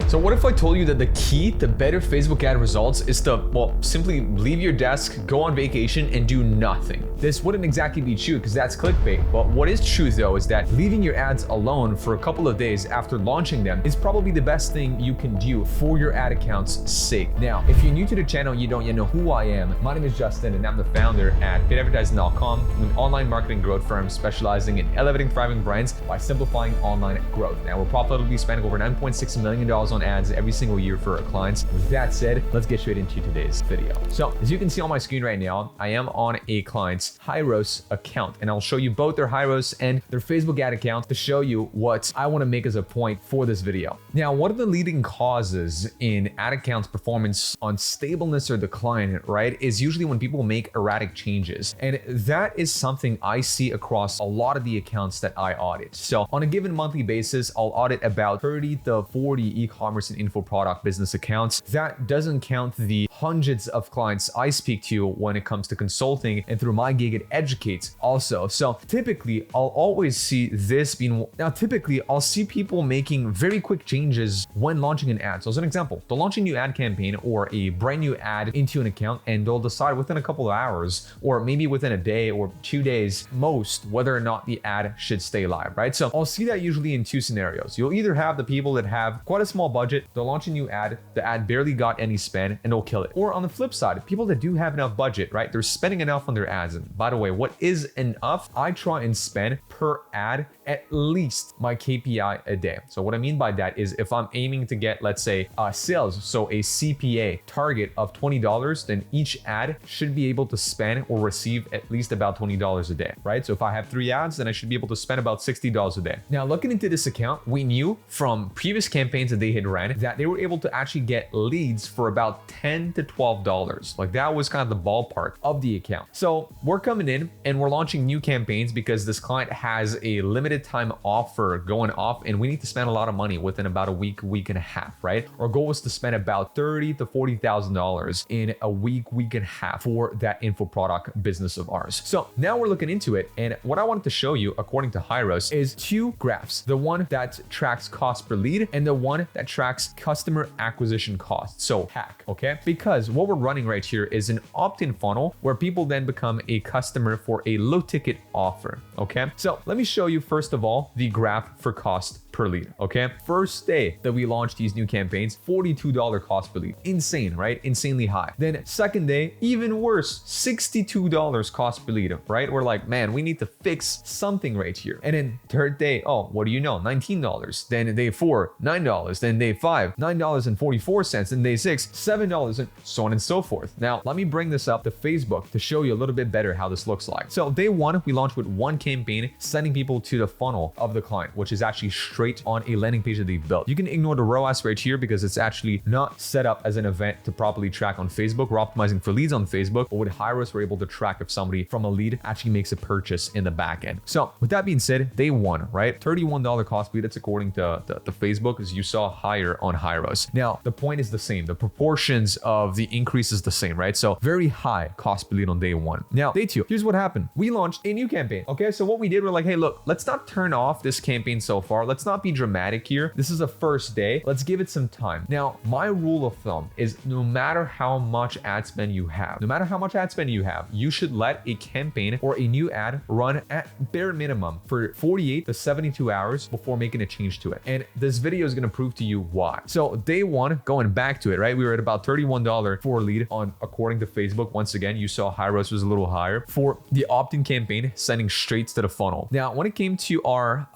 So what if I told you that the key to better Facebook ad results is to, well, simply leave your desk, go on vacation, and do nothing? This wouldn't exactly be true because that's clickbait, but what is true though is that leaving your ads alone for a couple of days after launching them is probably the best thing you can do for your ad account's sake. Now, if you're new to the channel and you don't yet know who I am, my name is Justin and I'm the founder at paidadvertising.com, an online marketing growth firm specializing in elevating thriving brands by simplifying online growth. Now, we're profitably spending over $9.6 million on ads every single year for our clients. With that said, let's get straight into today's video. So as you can see on my screen right now, I am on a client's Hyros account, and I'll show you both their Hyros and their Facebook ad account to show you what I want to make as a point for this video. Now, one of the leading causes in ad accounts performance unstableness or decline, right, is usually when people make erratic changes. And that is something I see across a lot of the accounts that I audit. So on a given monthly basis, I'll audit about 30 to 40 e-commerce and info product business accounts. That doesn't count the hundreds of clients I speak to when it comes to consulting and through my gig at Educate also. So typically I'll always see this being, now typically I'll see people making very quick changes when launching an ad. So as an example, they'll launch a new ad campaign or a brand new ad into an account and they'll decide within a couple of hours or maybe within a day or 2 days most whether or not the ad should stay live, right? So I'll see that usually in two scenarios. You'll either have the people that have quite a small budget, they'll launch a new ad, the ad barely got any spend and they'll kill it. Or on the flip side, people that do have enough budget, right? They're spending enough on their ads. And by the way, what is enough? I try and spend per ad at least my KPI a day. So what I mean by that is if I'm aiming to get, let's say, sales, so a CPA target of $20, then each ad should be able to spend or receive at least about $20 a day, right? So if I have 3 ads, then I should be able to spend about $60 a day. Now, looking into this account, we knew from previous campaigns that they had ran that they were able to actually get leads for about $10 to $12. Like that was kind of the ballpark of the account. So we're coming in and we're launching new campaigns because this client has a limited time offer going off and we need to spend a lot of money within about a week and a half, right? Our goal was to spend about $30,000 to $40,000 in a week and a half for that info product business of ours. So now we're looking into it, and what I wanted to show you according to Hyros is 2 graphs, the one that tracks cost per lead and the one that tracks customer acquisition cost, so CAC, okay? Because what we're running right here is an opt-in funnel where people then become a customer for a low ticket offer, okay? So let me show you first of all the graph for cost per lead, okay? First day that we launched these new campaigns, $42 cost per lead. Insane, right? Insanely high. Then second day, even worse, $62 cost per lead, right? We're like, man, we need to fix something right here. And then third day, oh, what do you know? $19. Then day 4, $9. Then day 5, $9.44. Then day 6, $7, and so on and so forth. Now, let me bring this up to Facebook to show you a little bit better how this looks like. So day 1, we launched with 1 campaign, sending people to the funnel of the client, which is actually straight on a landing page that they've built. You can ignore the ROAS right here because it's actually not set up as an event to properly track on Facebook. We're optimizing for leads on Facebook, but with Hyros, we're able to track if somebody from a lead actually makes a purchase in the back end. So with that being said, day 1, right? $31 cost per lead. That's according to Facebook, as you saw higher on Hyros. Now, the point is the same. The proportions of the increase is the same, right? So very high cost per lead on day 1. Now, day 2, here's what happened. We launched a new campaign, okay? So what we did, we're like, hey, look, let's not turn off this campaign so far. Let's not be dramatic here. This is a first day. Let's give it some time. Now, my rule of thumb is no matter how much ad spend you have, you should let a campaign or a new ad run at bare minimum for 48 to 72 hours before making a change to it. And this video is going to prove to you why. So day 1, going back to it, right? We were at about $31 for a lead on, according to Facebook. Once again, you saw Hyros was a little higher for the opt-in campaign, sending straight to the funnel. Now, when it came to our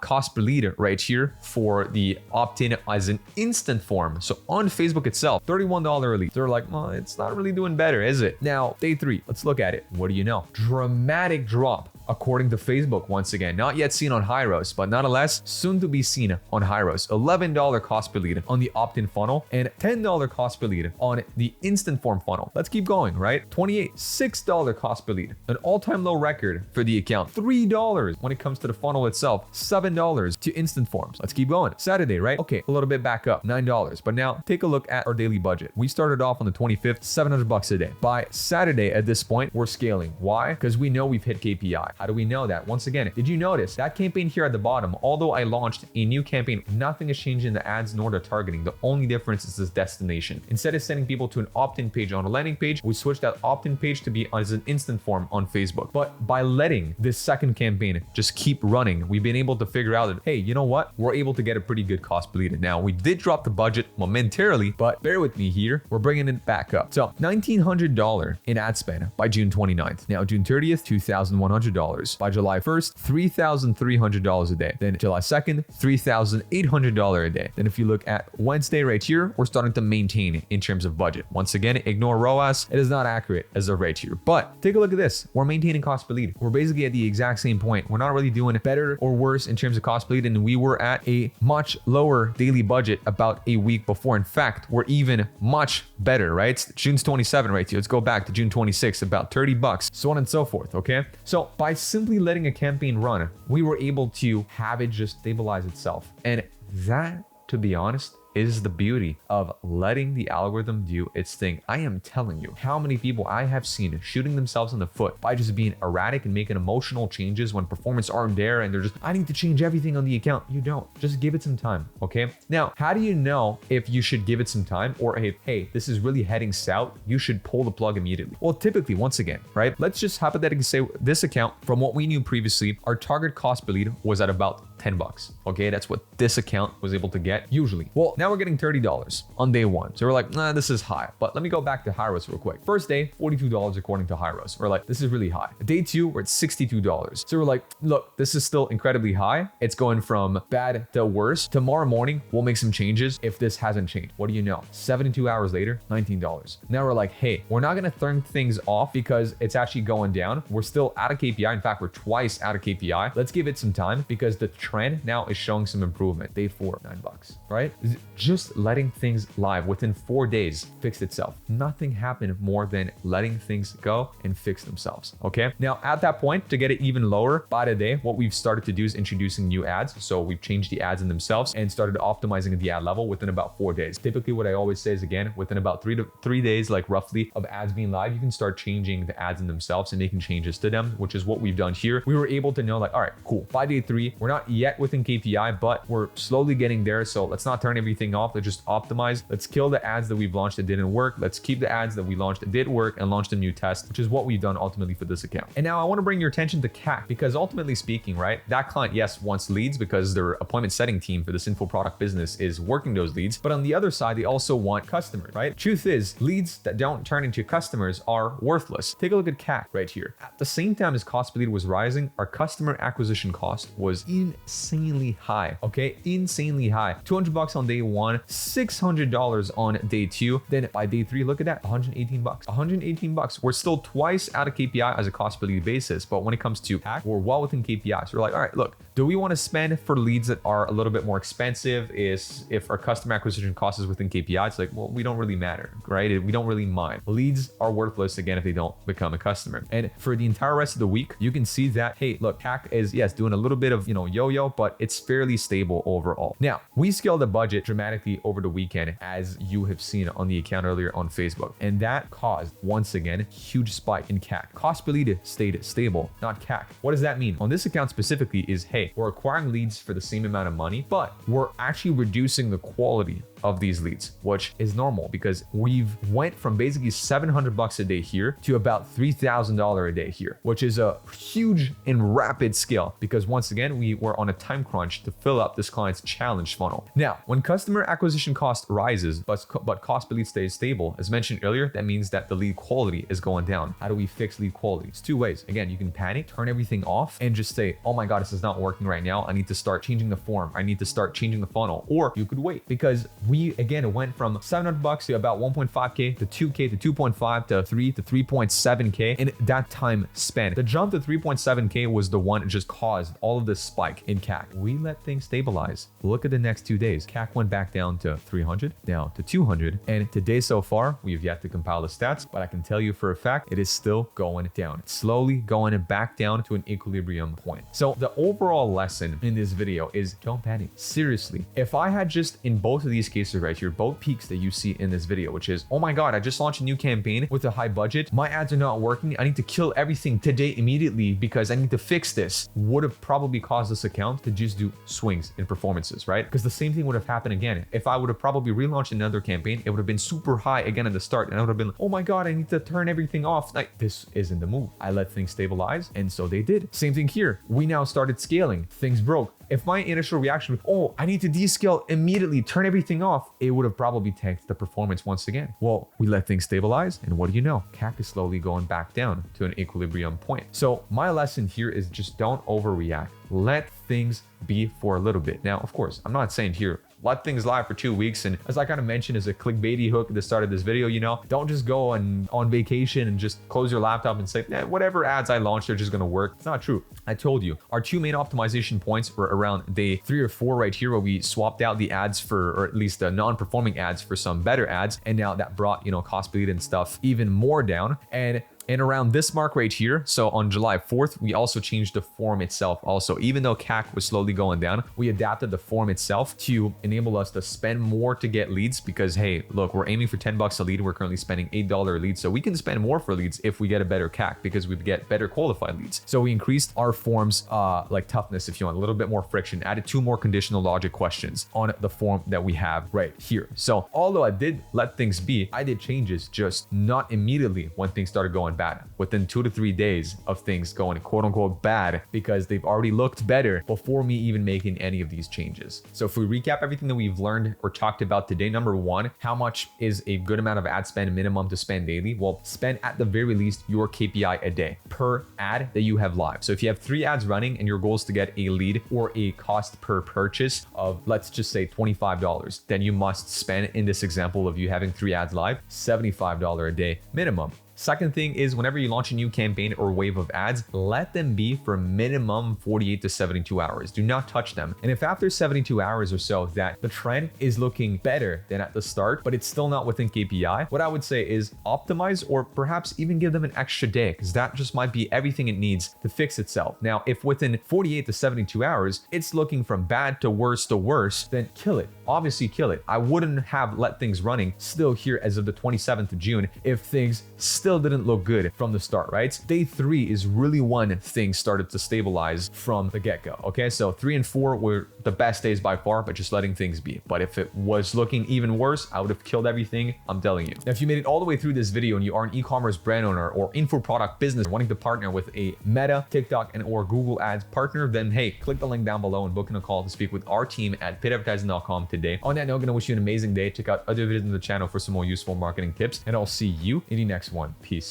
cost per lead right here for the opt-in as an instant form, so on Facebook itself, $31 lead. They're like, well, it's not really doing better, is it? Now, day 3, let's look at it. What do you know? Dramatic drop according to Facebook. Once again, not yet seen on Hyros, but nonetheless soon to be seen on Hyros. $11 cost per lead on the opt-in funnel and $10 cost per lead on the instant form funnel. Let's keep going, right? $6 cost per lead, an all-time low record for the account. $3 when it comes to the funnel itself, $7 to instant forms. Let's keep going. Saturday, right? Okay, a little bit back up, $9. But now take a look at our daily budget. We started off on the 25th, $700 a day. By Saturday at this point, we're scaling. Why? Because we know we've hit KPI. How do we know that? Once again, did you notice that campaign here at the bottom? Although I launched a new campaign, nothing has changed in the ads nor the targeting. The only difference is this destination. Instead of sending people to an opt-in page on a landing page, we switched that opt-in page to be as an instant form on Facebook. But by letting this second campaign just keep running, we've been able to figure out that, hey, you know what? We're able to get a pretty good cost per lead. Now, we did drop the budget momentarily, but bear with me here. We're bringing it back up. So $1,900 in ad spend by June 29th. Now, June 30th, $2,100. By July 1st, $3,300 a day. Then July 2nd, $3,800 a day. Then if you look at Wednesday right here, we're starting to maintain in terms of budget. Once again, ignore ROAS. It is not accurate as of right here. But take a look at this. We're maintaining cost per lead. We're basically at the exact same point. We're not really doing better or worse in terms of cost per lead, and we were at a much lower daily budget about a week before. In fact, we're even much better, right? It's June's 27 right here. Let's go back to June 26, about $30, so on and so forth, okay? So by simply letting a campaign run, we were able to have it just stabilize itself. And that, to be honest, is the beauty of letting the algorithm do its thing. I am telling you how many people I have seen shooting themselves in the foot by just being erratic and making emotional changes when performance aren't there, and they're just, I need to change everything on the account. You don't. Just give it some time, okay? Now, how do you know if you should give it some time, or hey, this is really heading south, you should pull the plug immediately? Well, typically, once again, right? Let's just hypothetically say this account, from what we knew previously, our target cost per lead was at about $10. Okay, that's what this account was able to get usually. Well, now we're getting $30 on day one. So we're like, nah, this is high. But let me go back to Hyros real quick. First day, $42 according to Hyros. We're like, this is really high. Day two, we're at $62. So we're like, look, this is still incredibly high. It's going from bad to worse. Tomorrow morning, we'll make some changes if this hasn't changed. What do you know? 72 hours later, $19. Now we're like, hey, we're not gonna turn things off because it's actually going down. We're still out of KPI. In fact, we're twice out of KPI. Let's give it some time because the trend now is showing some improvement. Day four, $9, right? Just letting things live within 4 days fixed itself. Nothing happened more than letting things go and fix themselves, okay? Now, at that point, to get it even lower by the day, what we've started to do is introducing new ads. So we've changed the ads in themselves and started optimizing the ad level within about 4 days. Typically, what I always say is, again, within about 3 days, like roughly, of ads being live, you can start changing the ads in themselves and making changes to them, which is what we've done here. We were able to know, like, all right, cool. By day 3, we're not yet within KPI, but we're slowly getting there. So let's not turn everything off. Let's just optimize. Let's kill the ads that we've launched that didn't work. Let's keep the ads that we launched that did work and launch a new test, which is what we've done ultimately for this account. And now I want to bring your attention to CAC, because ultimately speaking, right, that client, yes, wants leads because their appointment setting team for this info product business is working those leads. But on the other side, they also want customers, right? Truth is, leads that don't turn into customers are worthless. Take a look at CAC right here. At the same time as cost per lead was rising, our customer acquisition cost was insanely high, okay? Insanely high. $200 on day 1, $600 on day 2. Then by day 3, look at that, $118. $118. We're still twice out of KPI as a cost per lead basis, but when it comes to CAC, we're well within KPI. So we're like, all right, look, do we want to spend for leads that are a little bit more expensive? Is if our customer acquisition cost is within KPI, it's like, well, we don't really matter, right? We don't really mind. Leads are worthless again if they don't become a customer. And for the entire rest of the week, you can see that, hey, look, CAC is, yes, doing a little bit of, yo-yo, but it's fairly stable overall. Now, we scaled the budget dramatically over the weekend, as you have seen on the account earlier on Facebook. And that caused, once again, a huge spike in CAC. Cost per lead stayed stable, not CAC. What does that mean? On this account specifically is, hey, we're acquiring leads for the same amount of money, but we're actually reducing the quality of these leads, which is normal because we've went from basically $700 a day here to about $3,000 a day here, which is a huge and rapid scale because once again, we were on a time crunch to fill up this client's challenge funnel. Now, when customer acquisition cost rises, but cost per lead stays stable, as mentioned earlier, that means that the lead quality is going down. How do we fix lead quality? It's 2 ways. Again, you can panic, turn everything off, and just say, oh my God, this is not working right now. I need to start changing the form. I need to start changing the funnel. Or you could wait because we, again, went from $700 to about 1.5K to 2K to 2.5 to 3 to 3.7K in that time span. The jump to 3.7K was the one that just caused all of this spike in CAC. We let things stabilize. Look at the next 2 days. CAC went back down to 300, now to 200. And today so far, we have yet to compile the stats, but I can tell you for a fact, it is still going down. It's slowly going back down to an equilibrium point. So the overall lesson in this video is don't panic. Seriously, if I had just in both of these cases right here, both peaks that you see in this video, which is, oh my God, I just launched a new campaign with a high budget. My ads are not working. I need to kill everything today immediately because I need to fix this, would have probably caused this account to just do swings in performances, right? Because the same thing would have happened again. If I would have probably relaunched another campaign, it would have been super high again at the start. And I would have been, oh my God, I need to turn everything off. Like, this isn't the move. I let things stabilize. And so they did. Same thing here. We now started scaling. Things broke. If my initial reaction was, oh, I need to descale immediately, turn everything off, it would have probably tanked the performance once again. Well, we let things stabilize, and what do you know? CAC is slowly going back down to an equilibrium point. So my lesson here is just don't overreact. Let things be for a little bit. Now, of course, I'm not saying here, let things live for 2 weeks. And as I kind of mentioned as a clickbaity hook at the start of this video, you know, don't just go on vacation and just close your laptop and say, whatever ads I launched are just going to work. It's not true. I told you, our 2 main optimization points were around day 3 or 4 right here, where we swapped out the ads for, or at least the non-performing ads for some better ads. And now that brought, you know, cost per lead and stuff even more down. And around this mark right here, so on July 4th, we also changed the form itself. Also, even though CAC was slowly going down, we adapted the form itself to enable us to spend more to get leads because, hey, look, we're aiming for $10 a lead. We're currently spending $8 a lead. So we can spend more for leads if we get a better CAC because we get better qualified leads. So we increased our forms like toughness, if you want, a little bit more friction, added 2 more conditional logic questions on the form that we have right here. So although I did let things be, I did changes, just not immediately when things started going bad. Within 2 to 3 days of things going quote unquote bad because they've already looked better before me even making any of these changes. So if we recap everything that we've learned or talked about today, number 1, how much is a good amount of ad spend minimum to spend daily? Well, spend at the very least your KPI a day per ad that you have live. So if you have 3 ads running and your goal is to get a lead or a cost per purchase of, let's just say $25, then you must spend, in this example of you having 3 ads live, $75 a day minimum. Second thing is whenever you launch a new campaign or wave of ads, let them be for minimum 48 to 72 hours. Do not touch them. And if after 72 hours or so that the trend is looking better than at the start, but it's still not within KPI, what I would say is optimize or perhaps even give them an extra day because that just might be everything it needs to fix itself. Now, if within 48 to 72 hours, it's looking from bad to worse, then kill it. Obviously kill it. I wouldn't have let things running still here as of the 27th of June if things still didn't look good from the start, right? Day 3 is really when things started to stabilize from the get-go. Okay, so 3 and 4 were the best days by far, but just letting things be. But if it was looking even worse, I would have killed everything. I'm telling you. Now, if you made it all the way through this video and you are an e-commerce brand owner or info product business wanting to partner with a Meta, TikTok, and or Google Ads partner, then hey, click the link down below and book in a call to speak with our team at pitadvertising.com today. On that note, I'm gonna wish you an amazing day. Check out other videos on the channel for some more useful marketing tips, and I'll see you in the next one. Peace.